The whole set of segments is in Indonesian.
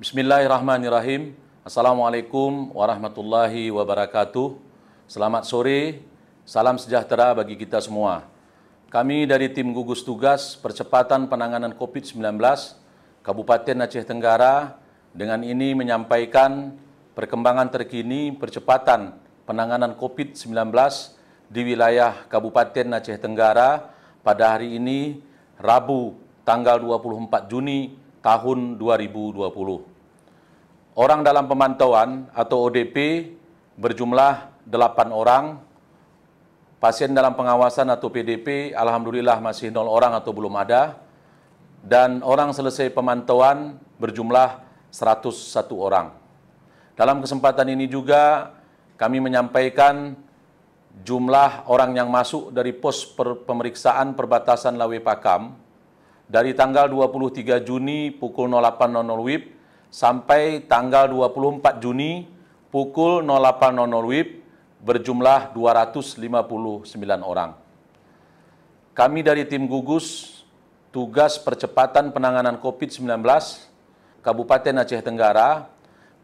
Bismillahirrahmanirrahim. Assalamualaikum warahmatullahi wabarakatuh. Selamat sore, salam sejahtera bagi kita semua. Kami dari tim gugus tugas percepatan penanganan COVID-19 Kabupaten Aceh Tenggara dengan ini menyampaikan perkembangan terkini percepatan penanganan COVID-19 di wilayah Kabupaten Aceh Tenggara pada hari ini, Rabu, tanggal 24 Juni tahun 2020. Orang dalam pemantauan atau ODP berjumlah 8 orang, pasien dalam pengawasan atau PDP alhamdulillah masih 0 orang atau belum ada, dan orang selesai pemantauan berjumlah 101 orang. Dalam kesempatan ini juga kami menyampaikan jumlah orang yang masuk dari pos pemeriksaan perbatasan Lawe Pakam dari tanggal 23 Juni pukul 08.00 WIB sampai tanggal 24 Juni pukul 08.00 WIB berjumlah 259 orang. Kami dari tim gugus tugas percepatan penanganan COVID-19 Kabupaten Aceh Tenggara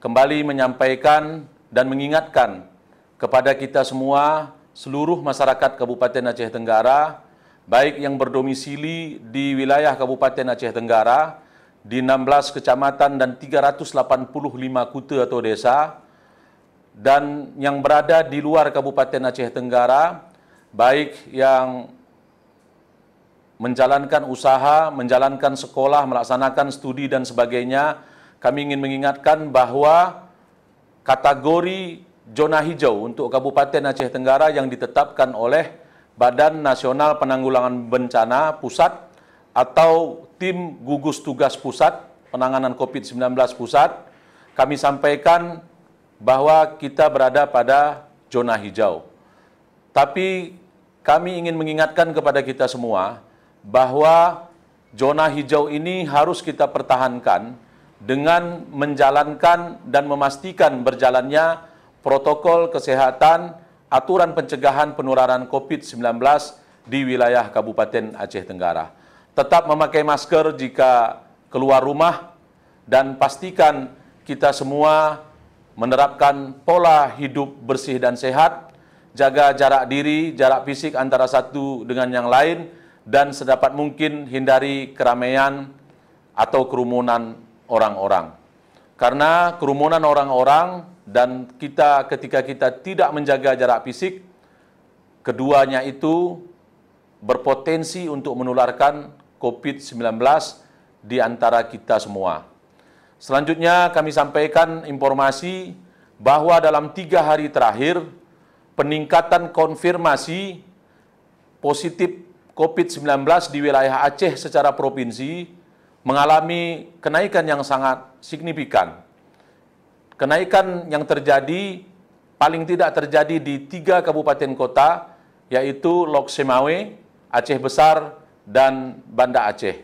kembali menyampaikan dan mengingatkan kepada kita semua, seluruh masyarakat Kabupaten Aceh Tenggara, baik yang berdomisili di wilayah Kabupaten Aceh Tenggara, di 16 kecamatan dan 385 kute atau desa, dan yang berada di luar Kabupaten Aceh Tenggara, baik yang menjalankan usaha, menjalankan sekolah, melaksanakan studi dan sebagainya, kami ingin mengingatkan bahwa kategori zona hijau untuk Kabupaten Aceh Tenggara yang ditetapkan oleh Badan Nasional Penanggulangan Bencana Pusat atau Tim Gugus Tugas Pusat Penanganan COVID-19 Pusat, kami sampaikan bahwa kita berada pada zona hijau. Tapi kami ingin mengingatkan kepada kita semua bahwa zona hijau ini harus kita pertahankan dengan menjalankan dan memastikan berjalannya protokol kesehatan, aturan pencegahan penularan COVID-19 di wilayah Kabupaten Aceh Tenggara. Tetap memakai masker jika keluar rumah dan pastikan kita semua menerapkan pola hidup bersih dan sehat, jaga jarak diri, jarak fisik antara satu dengan yang lain, dan sedapat mungkin hindari keramaian atau kerumunan orang-orang. Karena kerumunan orang-orang dan ketika kita tidak menjaga jarak fisik, keduanya itu berpotensi untuk menularkan COVID-19 di antara kita semua. Selanjutnya kami sampaikan informasi bahwa dalam 3 hari terakhir, peningkatan konfirmasi positif COVID-19 di wilayah Aceh secara provinsi mengalami kenaikan yang sangat signifikan. Kenaikan yang terjadi paling tidak terjadi di 3 kabupaten kota, yaitu Lok Semawe, Aceh Besar, dan Banda Aceh.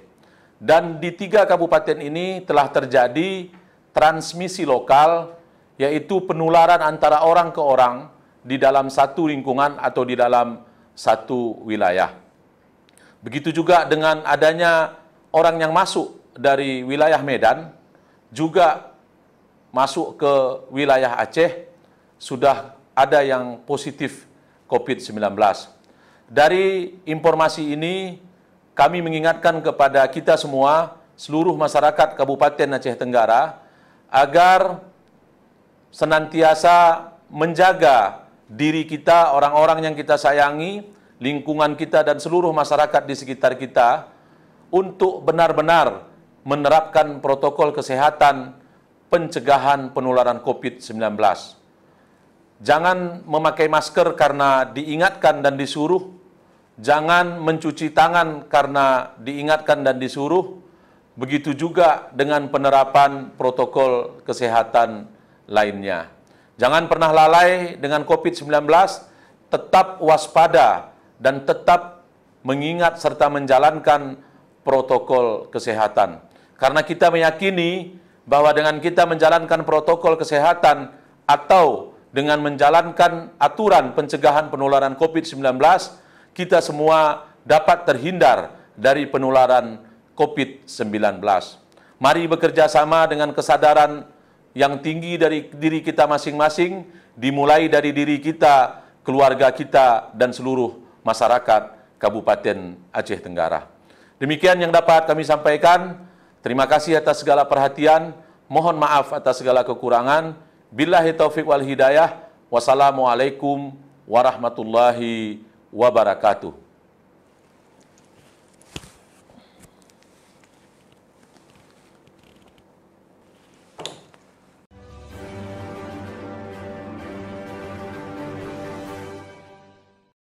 Dan di 3 kabupaten ini telah terjadi transmisi lokal, yaitu penularan antara orang ke orang di dalam satu lingkungan atau di dalam satu wilayah. Begitu juga dengan adanya orang yang masuk dari wilayah Medan, juga masuk ke wilayah Aceh, sudah ada yang positif COVID-19. Dari informasi ini, kami mengingatkan kepada kita semua, seluruh masyarakat Kabupaten Aceh Tenggara, agar senantiasa menjaga diri kita, orang-orang yang kita sayangi, lingkungan kita, dan seluruh masyarakat di sekitar kita, untuk benar-benar menerapkan protokol kesehatan pencegahan penularan COVID-19. Jangan memakai masker karena diingatkan dan disuruh. Jangan mencuci tangan karena diingatkan dan disuruh. Begitu juga dengan penerapan protokol kesehatan lainnya. Jangan pernah lalai dengan COVID-19, tetap waspada dan tetap mengingat serta menjalankan protokol kesehatan. Karena kita meyakini bahwa dengan kita menjalankan protokol kesehatan atau dengan menjalankan aturan pencegahan penularan COVID-19, kita semua dapat terhindar dari penularan COVID-19. Mari bekerja sama dengan kesadaran yang tinggi dari diri kita masing-masing, dimulai dari diri kita, keluarga kita, dan seluruh masyarakat Kabupaten Aceh Tenggara. Demikian yang dapat kami sampaikan. Terima kasih atas segala perhatian. Mohon maaf atas segala kekurangan. Billahi taufiq wal hidayah. Wassalamualaikum warahmatullahi wabarakatuh.